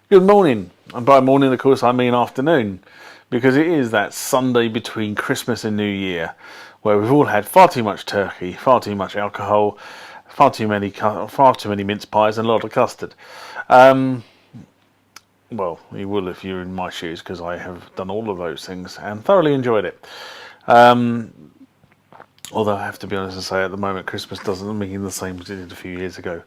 Good morning, and by morning of course I mean afternoon, because it is that Sunday between Christmas and New Year where we've all had far too much turkey, far too much alcohol, far too many mince pies and a lot of custard. Well, you will if you're in my shoes, because I have done all of those things and thoroughly enjoyed it. Although I have to be honest and say at the moment Christmas doesn't mean the same as it did a few years ago.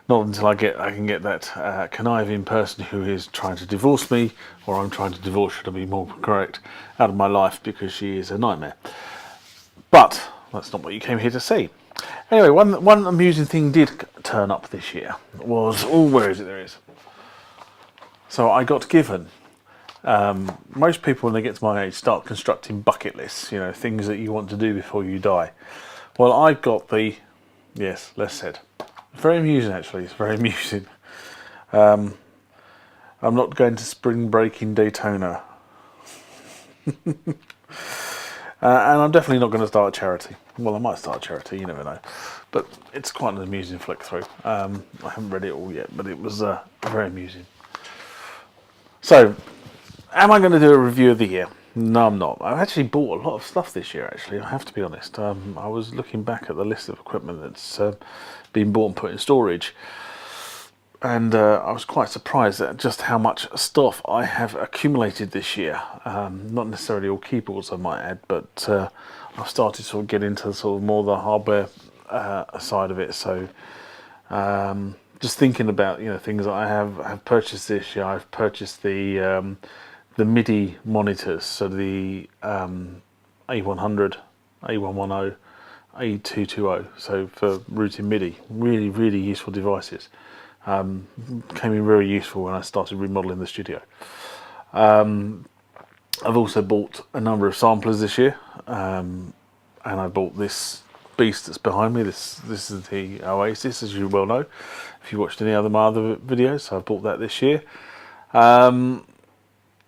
Not until I can get that conniving person who is trying to divorce me, or I'm trying to divorce, should I be more correct, out of my life, because she is a nightmare. But that's not what you came here to see. Anyway, one amusing thing did turn up this year was, where is it? There it is. So I got given. Most people when they get to my age start constructing bucket lists, things that you want to do before you die. Well, I've got the, yes, less said. Very amusing actually, it's very amusing. I'm not going to spring break in Daytona. And I'm definitely not going to start a charity. Well, I might start a charity, you never know. But it's quite an amusing flick through. I haven't read it all yet, but it was very amusing. So, am I going to do a review of the year? No, I'm not. I've actually bought a lot of stuff this year, actually, I have to be honest. I was looking back at the list of equipment that's been bought and put in storage, and I was quite surprised at just how much stuff I have accumulated this year. Not necessarily all keyboards, I might add, but I've started to sort of get into sort of more the hardware side of it. So just thinking about things that I have purchased this year. I've purchased the MIDI monitors, so the A100, A110, A220, so for routing MIDI. Really, really useful devices. Came in very useful when I started remodeling the studio. I've also bought a number of samplers this year, and I bought this beast that's behind me. This is the Oasis, as you well know, if you watched any other my other videos. So I bought that this year.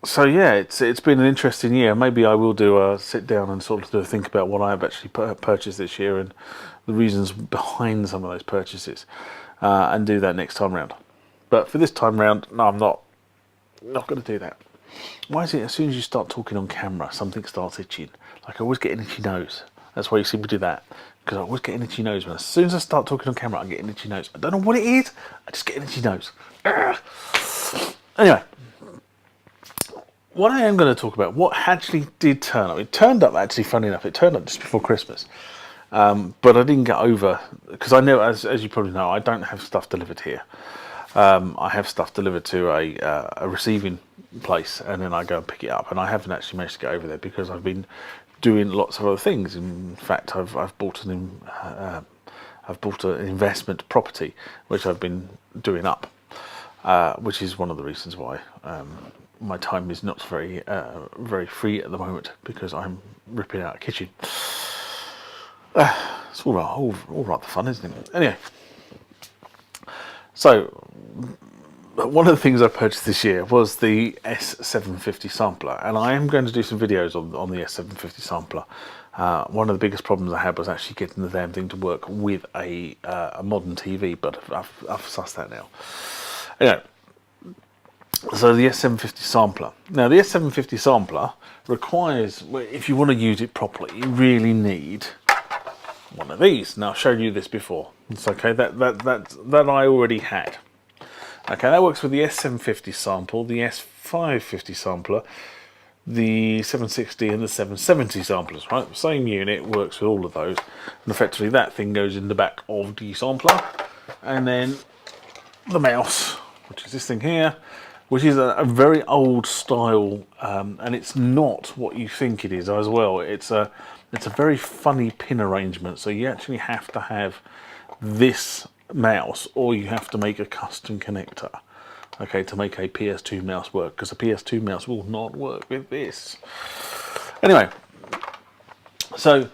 So yeah, it's been an interesting year. Maybe I will do a sit down and sort of do a think about what I have actually purchased this year and the reasons behind some of those purchases, and do that next time round. But for this time round, no, I'm not going to do that. Why is it as soon as you start talking on camera, something starts itching? Like I always get an itchy nose. That's why you see me do that, because I always get an itchy nose. As soon as I start talking on camera, I get an itchy nose. I don't know what it is. I just get an itchy nose. Anyway. What I am going to talk about, what actually did turn up. It turned up actually, funny enough, it turned up just before Christmas. But I didn't get over, because I know, as you probably know, I don't have stuff delivered here. I have stuff delivered to a receiving place, and then I go and pick it up. And I haven't actually managed to get over there because I've been doing lots of other things. In fact, I've bought an investment property, which I've been doing up, which is one of the reasons why my time is not very free at the moment, because I'm ripping out a kitchen. It's all right the fun, isn't it? Anyway, so one of the things I purchased this year was the S750 sampler, and I am going to do some videos on the S750 sampler. One of the biggest problems I had was actually getting the damn thing to work with a modern TV, but I've sussed that now. Anyway, so the S750 sampler. Now the S750 sampler requires, if you want to use it properly, you really need one of these. Now I've showed you this before. It's okay, that I already had. Okay, that works with the S750 sample, the S550 sampler, the 760 and the 770 samplers, right? Same unit, works with all of those. And effectively that thing goes in the back of the sampler. And then the mouse, which is this thing here, which is a very old style, and it's not what you think it is as well. It's a very funny pin arrangement, so you actually have to have this mouse, or you have to make a custom connector, okay, to make a PS2 mouse work, because a PS2 mouse will not work with this. Anyway, so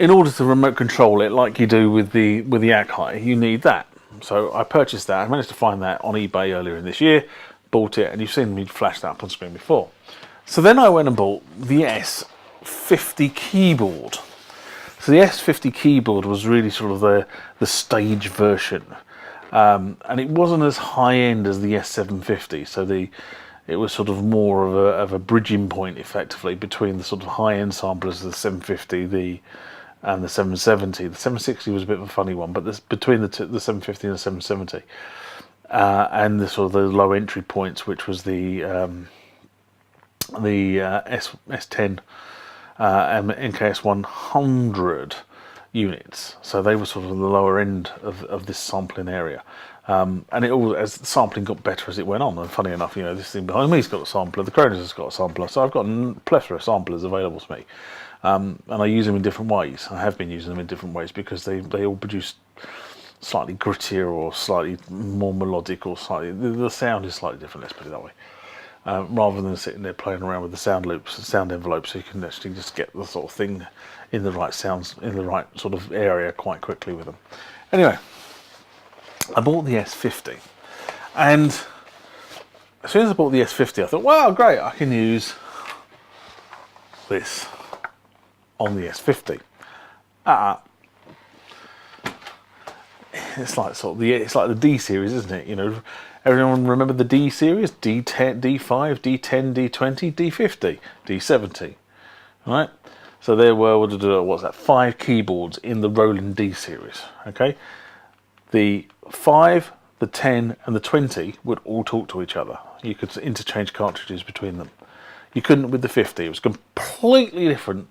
in order to remote control it like you do with the Akai, you need that. So I purchased that. I managed to find that on eBay earlier in this year, bought it, and you've seen me flash that up on screen before. So then I went and bought the S50 keyboard. So the S50 keyboard was really sort of the stage version. and it wasn't as high end as the S-750. So it was sort of more of a bridging point, effectively, between the sort of high end samplers, the 750, and the 770. The 760 was a bit of a funny one, but between the 750 and the 770, and the sort of the low entry points, which was the S10 and NKS-100 units. So they were sort of the lower end of this sampling area. And it all, as the sampling got better as it went on, and funny enough, this thing behind me's got a sampler, the Kronos has got a sampler, so I've got a plethora of samplers available to me. And I use them in different ways. I have been using them in different ways because they all produce slightly grittier or slightly more melodic, or slightly, the sound is slightly different, let's put it that way. Rather than sitting there playing around with the sound loops, sound envelopes, so you can actually just get the sort of thing in the right sounds, in the right sort of area quite quickly with them. Anyway, I bought the S-50, and as soon as I bought the S-50, I thought, wow, great, I can use this on the S-50. It's like sort of it's like the D-series, isn't it? Everyone remember the D-series? D10, D5, D10, D20, D50, D70, right? So there were, what's that, 5 keyboards in the Roland D-series, okay? The 5, the 10 and the 20 would all talk to each other. You could interchange cartridges between them. You couldn't with the 50. It was completely different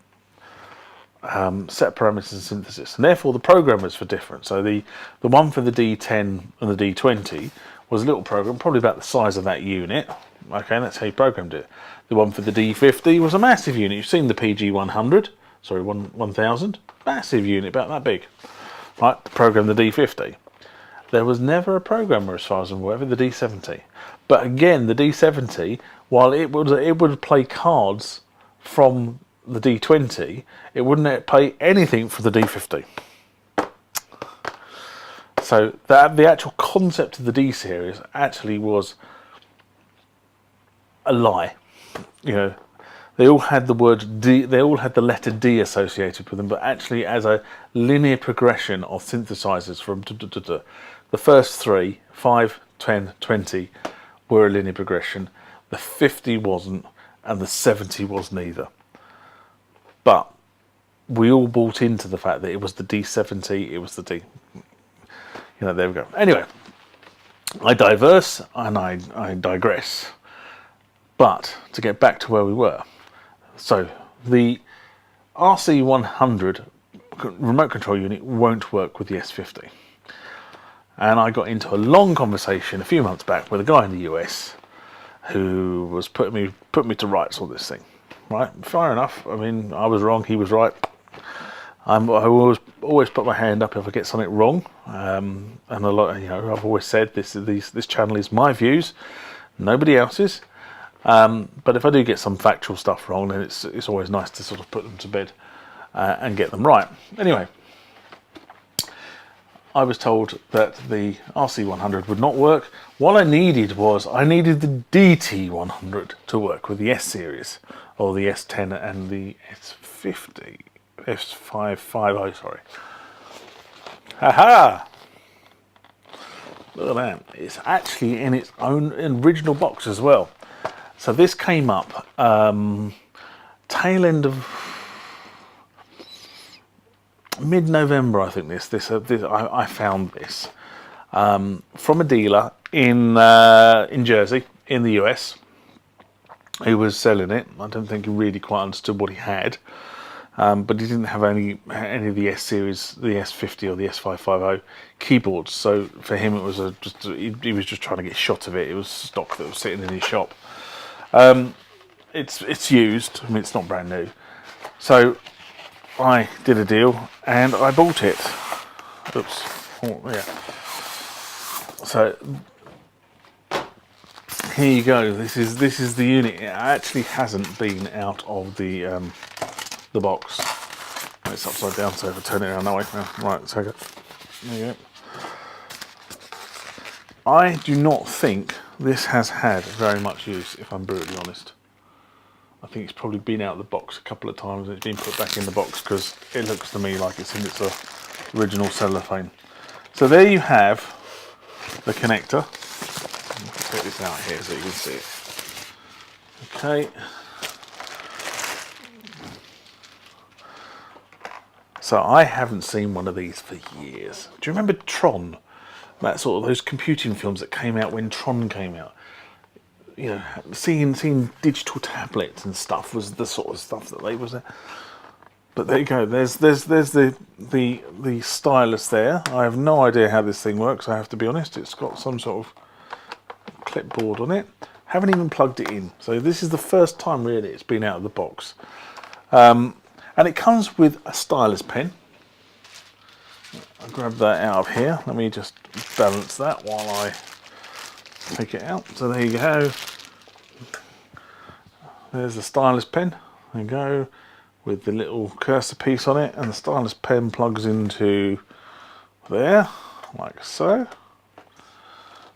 set parameters and synthesis, and therefore the programmers were different. So the one for the D10 and the D20 was a little program, probably about the size of that unit. Okay, that's how you programmed it. The one for the D50 was a massive unit. You've seen the PG-100, sorry, 1000, massive unit, about that big. Right, to program the D50. There was never a programmer, as far as I'm aware, with the D70. But again, the D70, while it would play cards from the D20, it wouldn't play anything for the D50. So the actual concept of the D-series actually was a lie. They all had the word D, they all had the letter D associated with them, but actually as a linear progression of synthesizers from the first 3, 5, 10, 20 were a linear progression. The 50 wasn't, and the 70 was neither. But we all bought into the fact that it was the D70, it was the D. There we go. Anyway, I diverse and I digress. But to get back to where we were, so the RC-100 remote control unit won't work with the S-50. And I got into a long conversation a few months back with a guy in the US who was putting me to rights on this thing. Right, fair enough. I mean, I was wrong, he was right. I always put my hand up if I get something wrong, and a lot. I've always said this channel is my views, nobody else's. But if I do get some factual stuff wrong, then it's always nice to sort of put them to bed and get them right. Anyway, I was told that the RC-100 would not work. What I needed was the DT-100 to work with the S-series, or the S10 and the S50, S550, sorry. Haha! Look at that. It's actually in its own original box as well. So this came up tail end of mid-November, I think. I found this from a dealer in Jersey, in the US, who was selling it. I don't think he really quite understood what he had, but he didn't have any of the S-series, the S-50 or the S550 keyboards. So for him, it was he was just trying to get a shot of it. It was stock that was sitting in his shop. It's used. I mean, it's not brand new. So I did a deal and I bought it. Oops. Oh, yeah. So here you go. This is the unit. It actually hasn't been out of the box. It's upside down, so if I turn it around that way, right, take it. There you go. I do not think this has had very much use, if I'm brutally honest. I think it's probably been out of the box a couple of times and it's been put back in the box because it looks to me like it's in its original cellophane. So there you have the connector. Take this out here so you can see it. Okay. So I haven't seen one of these for years. Do you remember Tron? That sort of those computing films that came out when Tron came out. You know, seeing digital tablets and stuff was the sort of stuff that they was. But there you go. There's the stylus there. I have no idea how this thing works. I have to be honest. It's got some sort of clipboard on it. Haven't even plugged it in. So this is the first time really it's been out of the box. And it comes with a stylus pen. I'll grab that out of here. Let me just balance that while I take it out. So there you go. There's the stylus pen. There you go. With the little cursor piece on it, and the stylus pen plugs into there, like so.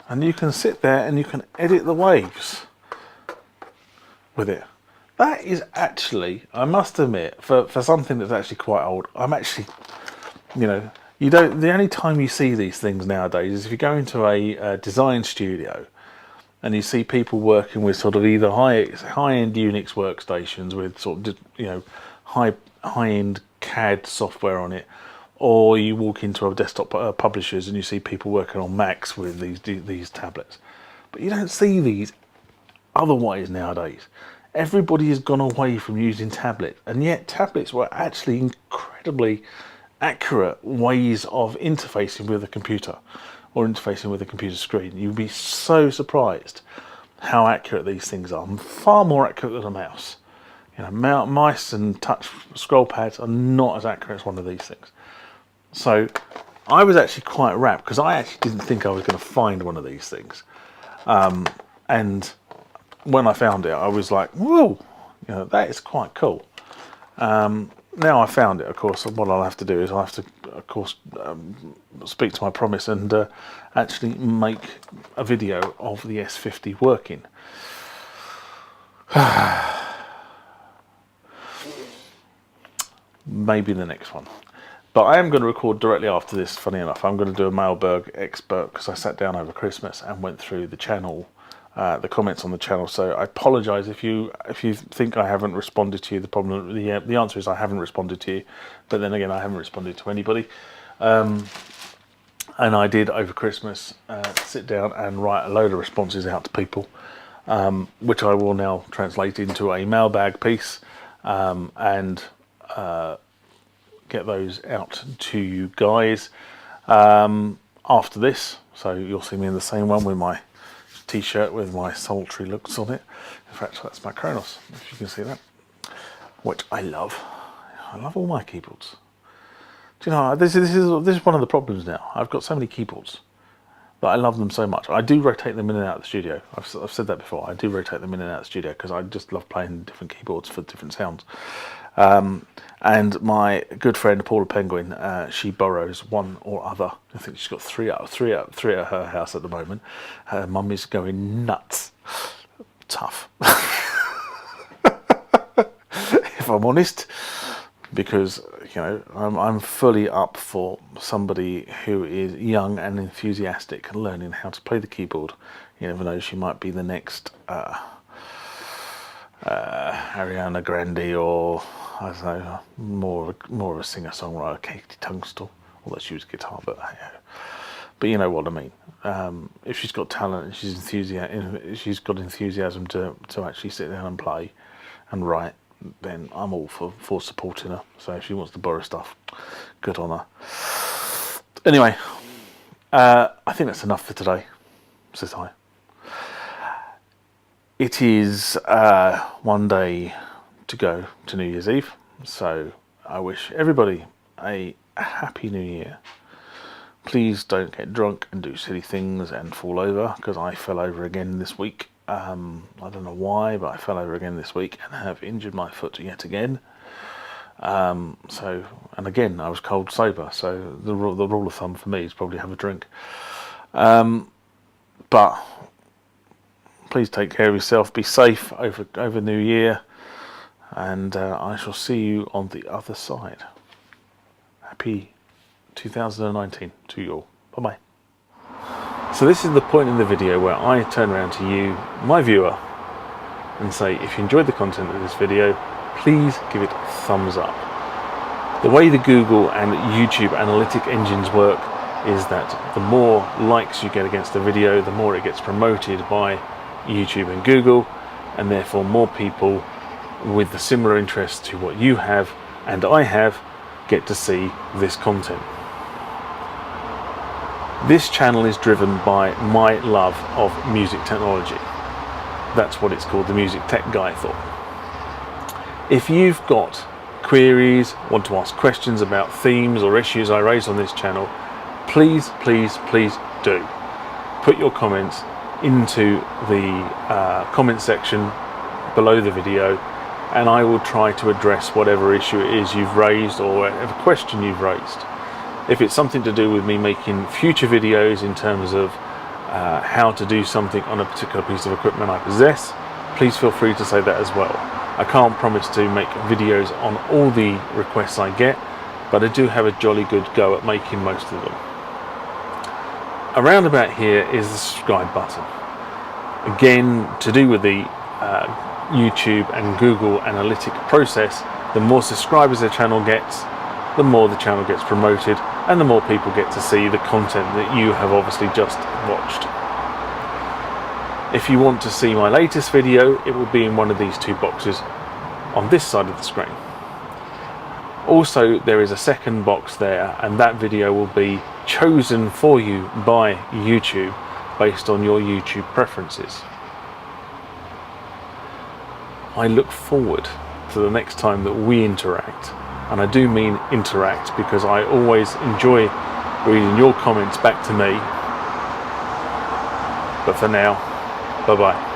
And you can sit there and you can edit the waves with it. That is actually, I must admit, for something that's actually quite old, I'm actually, you know, the only time you see these things nowadays is if you go into a design studio and you see people working with sort of either high-end Unix workstations with sort of, you know, high-end CAD software on it, or you walk into a desktop publishers and you see people working on Macs with these tablets. But you don't see these otherwise nowadays. Everybody has gone away from using tablets, and yet tablets were actually incredibly accurate ways of interfacing with a computer or interfacing with a computer screen. You'd be so surprised how accurate these things are. Far more accurate than a mouse. You know, mice and touch scroll pads are not as accurate as one of these things. So I was actually quite rapt because I actually didn't think I was going to find one of these things. And when I found it, I was like, whoa, you know, that is quite cool. Now I found it, of course, what I'll have to do is I'll have to, of course, speak to my promise and actually make a video of the S-50 working. Maybe the next one. But I am going to record directly after this, funny enough. I'm going to do a Mailberg expert because I sat down over Christmas and went through the channel, the comments on the channel. So I apologise if you think I haven't responded to you. The answer is I haven't responded to you. But then again, I haven't responded to anybody. And I did over Christmas sit down and write a load of responses out to people, which I will now translate into a mailbag piece and get those out to you guys after this. So you'll see me in the same one with my t-shirt with my sultry looks on it. In fact, that's my Kronos, if you can see that, which I love. I love all my keyboards. Do you know, this is one of the problems now. I've got so many keyboards that I love them so much. I do rotate them in and out of the studio. I've said that before. I do rotate them in and out of the studio because I just love playing different keyboards for different sounds. And my good friend Paula Penguin, she borrows one or other. I think she's got three at her house at the moment. Her mum is going nuts. Tough, if I'm honest, because you know I'm fully up for somebody who is young and enthusiastic and learning how to play the keyboard. You never know, she might be the next Ariana Grande, or I don't know, more of a singer-songwriter, Katie Tunstall, although she was guitar, but you know what I mean. If she's got talent and she's got enthusiasm to actually sit down and play and write, then I'm all for supporting her. So if she wants to borrow stuff, good on her. Anyway, I think that's enough for today, says I. It is one day to go to New Year's Eve, so I wish everybody a happy New Year. Please don't get drunk and do silly things and fall over, because I fell over again this week. I don't know why, but I fell over again this week and have injured my foot yet again. And again, I was cold sober, so the rule of thumb for me is probably have a drink. But please take care of yourself, be safe over New Year, and I shall see you on the other side. Happy 2019 to you all. Bye-bye. So this is the point in the video where I turn around to you, my viewer, and say, if you enjoyed the content of this video, please give it a thumbs up. The way the Google and YouTube analytic engines work is that the more likes you get against a video, the more it gets promoted by YouTube and Google, and therefore more people with the similar interests to what you have and I have get to see this content. This channel is driven by my love of music technology. That's what it's called, the Music Tech Guy Thought. If you've got queries, want to ask questions about themes or issues I raise on this channel, please do put your comments into the comment section below the video, and I will try to address whatever issue it is you've raised or whatever question you've raised. If it's something to do with me making future videos in terms of how to do something on a particular piece of equipment I possess, please feel free to say that as well. I can't promise to make videos on all the requests I get, but I do have a jolly good go at making most of them. Around about here is the subscribe button. Again, to do with the YouTube and Google analytic process, the more subscribers the channel gets, the more the channel gets promoted, and the more people get to see the content that you have obviously just watched. If you want to see my latest video, it will be in one of these two boxes on this side of the screen. Also, there is a second box there, and that video will be chosen for you by YouTube based on your YouTube preferences. I look forward to the next time that we interact. And I do mean interact, because I always enjoy reading your comments back to me. But for now, bye bye.